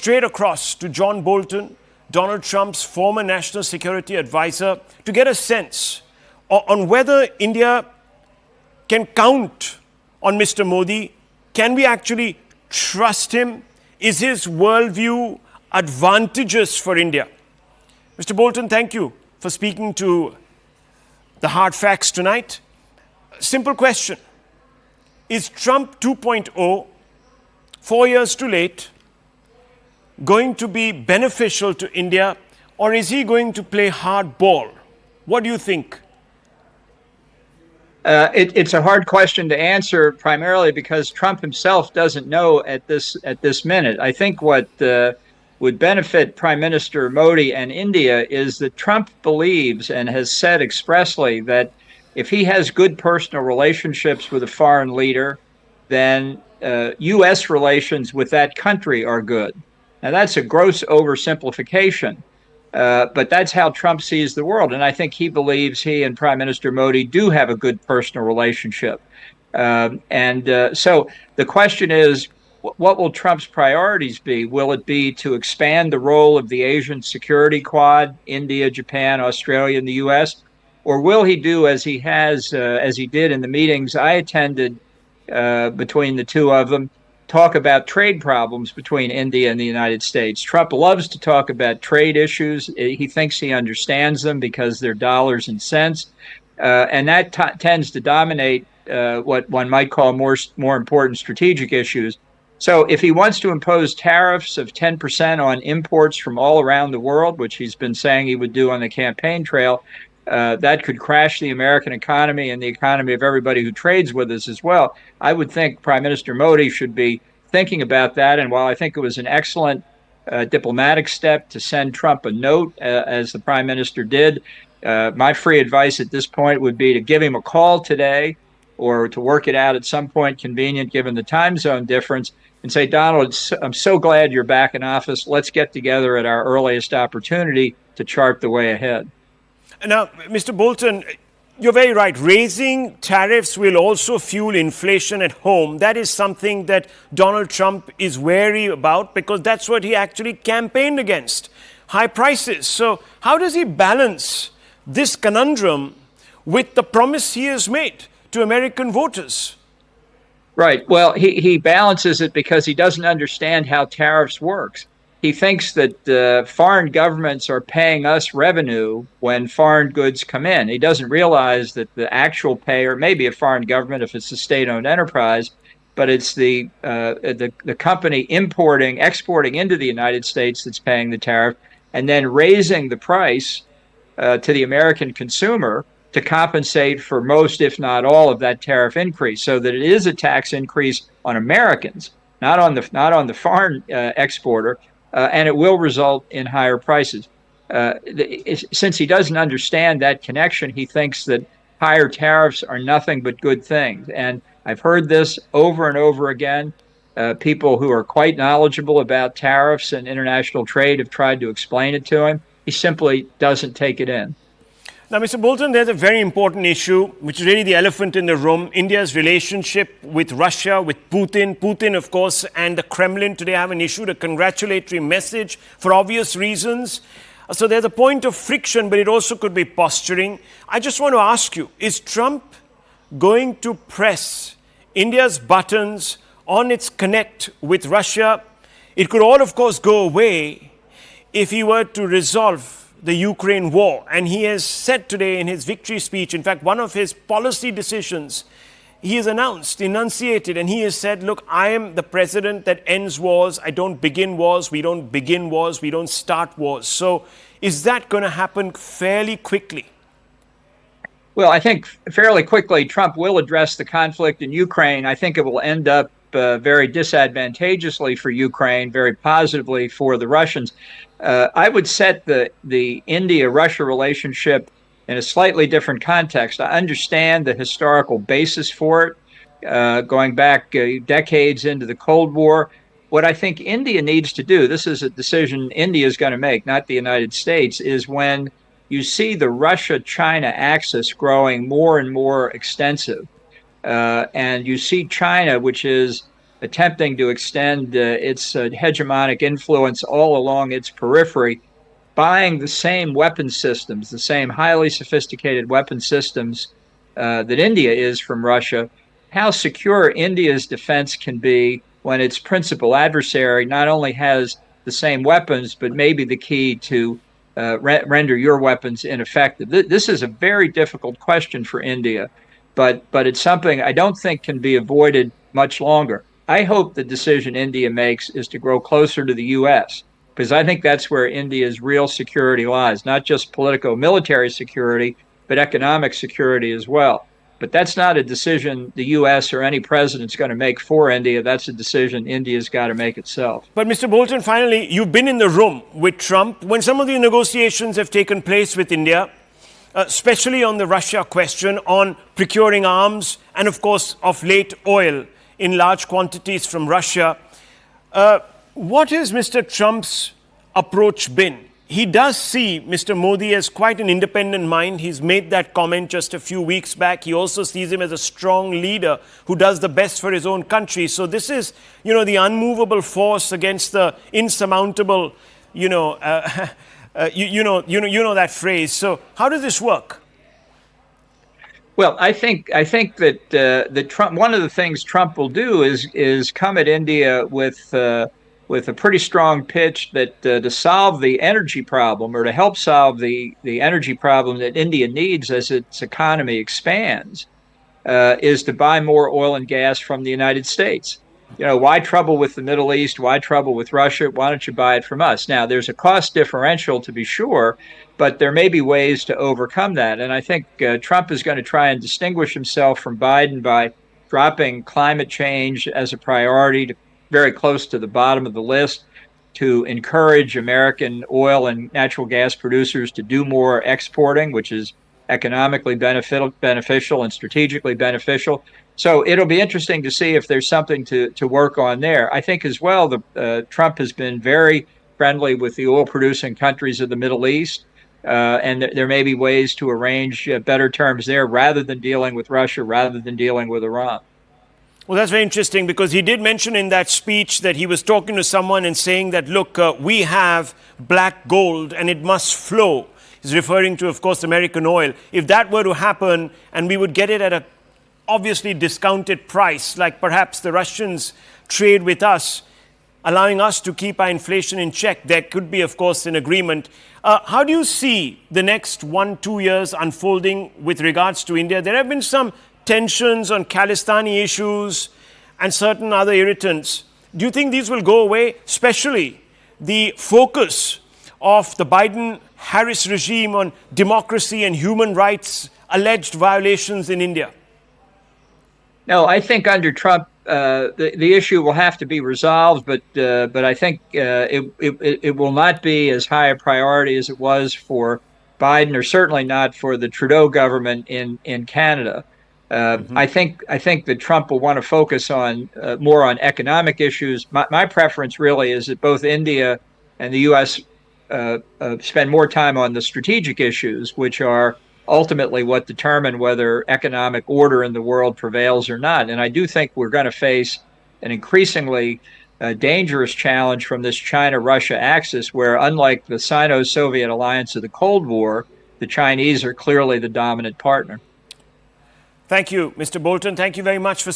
straight across to John Bolton, Donald Trump's former national security advisor, to get a sense on whether India can count on Mr. Modi. Can we actually trust him? Is his worldview advantageous for India? Mr. Bolton, thank you for speaking to the Hard Facts tonight. Simple question. Is Trump 2.0, 4 years too late, going to be beneficial to India, or is he going to play hardball? What do you think? It's a hard question to answer, primarily because Trump himself doesn't know at this minute. I think what would benefit Prime Minister Modi and India is that Trump believes and has said expressly that if he has good personal relationships with a foreign leader, then U.S. relations with that country are good. Now, that's a gross oversimplification, but that's how Trump sees the world. And I think he believes he and Prime Minister Modi do have a good personal relationship. So the question is, what will Trump's priorities be? Will it be to expand the role of the Asian security quad, India, Japan, Australia, and the U.S.? Or will he do as he did in the meetings I attended between the two of them, talk about trade problems between India and the United States? Trump loves to talk about trade issues. He thinks he understands them because they're dollars and cents. And that tends to dominate what one might call more important strategic issues. So if he wants to impose tariffs of 10% on imports from all around the world, which he's been saying he would do on the campaign trail, that could crash the American economy and the economy of everybody who trades with us as well. I would think Prime Minister Modi should be thinking about that. And while I think it was an excellent diplomatic step to send Trump a note, as the Prime Minister did, my free advice at this point would be to give him a call today, or to work it out at some point convenient given the time zone difference, and say, Donald, I'm so glad you're back in office. Let's get together at our earliest opportunity to chart the way ahead. Now, Mr. Bolton, you're very right. Raising tariffs will also fuel inflation at home. That is something that Donald Trump is wary about, because that's what he actually campaigned against, high prices. So how does he balance this conundrum with the promise he has made to American voters? Right. Well, he balances it because he doesn't understand how tariffs works. He thinks that foreign governments are paying us revenue when foreign goods come in. He doesn't realize that the actual payer may be a foreign government if it's a state-owned enterprise, but it's the company exporting into the United States that's paying the tariff, and then raising the price to the American consumer to compensate for most, if not all, of that tariff increase, so that it is a tax increase on Americans, not on the foreign exporter, and it will result in higher prices. Since he doesn't understand that connection, he thinks that higher tariffs are nothing but good things. And I've heard this over and over again. People who are quite knowledgeable about tariffs and international trade have tried to explain it to him. He simply doesn't take it in. Now, Mr. Bolton, there's a very important issue, which is really the elephant in the room. India's relationship with Russia, with Putin. Putin, of course, and the Kremlin today haven't issued a congratulatory message for obvious reasons. So there's a point of friction, but it also could be posturing. I just want to ask you, is Trump going to press India's buttons on its connect with Russia? It could all, of course, go away if he were to resolve the Ukraine war. And he has said today in his victory speech, in fact, one of his policy decisions, he has enunciated, and he has said, look, I am the president that ends wars. I don't begin wars. We don't begin wars. We don't start wars. So is that going to happen fairly quickly? Well, I think fairly quickly, Trump will address the conflict in Ukraine. I think it will end up very disadvantageously for Ukraine, very positively for the Russians. I would set the India-Russia relationship in a slightly different context. I understand the historical basis for it, going back decades into the Cold War. What I think India needs to do, this is a decision India is going to make, not the United States, is when you see the Russia-China axis growing more and more extensive, and you see China, which is attempting to extend its hegemonic influence all along its periphery, buying the same weapon systems, the same highly sophisticated weapon systems that India is from Russia, how secure India's defense can be when its principal adversary not only has the same weapons, but maybe the key to render your weapons ineffective. This is a very difficult question for India, but it's something I don't think can be avoided much longer. I hope the decision India makes is to grow closer to the U.S., because I think that's where India's real security lies, not just politico-military security, but economic security as well. But that's not a decision the U.S. or any president's going to make for India. That's a decision India's got to make itself. But Mr. Bolton, finally, you've been in the room with Trump when some of the negotiations have taken place with India, especially on the Russia question, on procuring arms and, of course, of late oil in large quantities from Russia. What has Mr. Trump's approach been? He does see Mr. Modi as quite an independent mind. He's made that comment just a few weeks back. He also sees him as a strong leader who does the best for his own country. So this is, the unmovable force against the insurmountable, you know that phrase. So how does this work? Well, I think that Trump. One of the things Trump will do is come at India with a pretty strong pitch that to solve the energy problem, or to help solve the energy problem that India needs as its economy expands, is to buy more oil and gas from the United States. Why trouble with the Middle East? Why trouble with Russia? Why don't you buy it from us? Now, there's a cost differential, to be sure, but there may be ways to overcome that. And I think Trump is going to try and distinguish himself from Biden by dropping climate change as a priority to very close to the bottom of the list, to encourage American oil and natural gas producers to do more exporting, which is economically beneficial and strategically beneficial. So it'll be interesting to see if there's something to work on there. I think as well, Trump has been very friendly with the oil-producing countries of the Middle East, and there may be ways to arrange better terms there rather than dealing with Russia, rather than dealing with Iran. Well, that's very interesting, because he did mention in that speech that he was talking to someone and saying that, look, we have black gold and it must flow. He's referring to, of course, American oil. If that were to happen and we would get it at a obviously discounted price, like perhaps the Russians trade with us, allowing us to keep our inflation in check, there could be, of course, an agreement. How do you see the next 1-2 years unfolding with regards to India? There have been some tensions on Khalistani issues and certain other irritants. Do you think these will go away, especially the focus of the Biden-Harris regime on democracy and human rights, alleged violations in India? No, I think under Trump, the issue will have to be resolved, but I think it will not be as high a priority as it was for Biden, or certainly not for the Trudeau government in Canada. I think that Trump will want to focus on more on economic issues. My preference really is that both India and the U.S. Spend more time on the strategic issues, which are ultimately what determine whether economic order in the world prevails or not. And I do think we're going to face an increasingly dangerous challenge from this China-Russia axis, where, unlike the Sino-Soviet alliance of the Cold War, the Chinese are clearly the dominant partner. Thank you, Mr. Bolton. Thank you very much for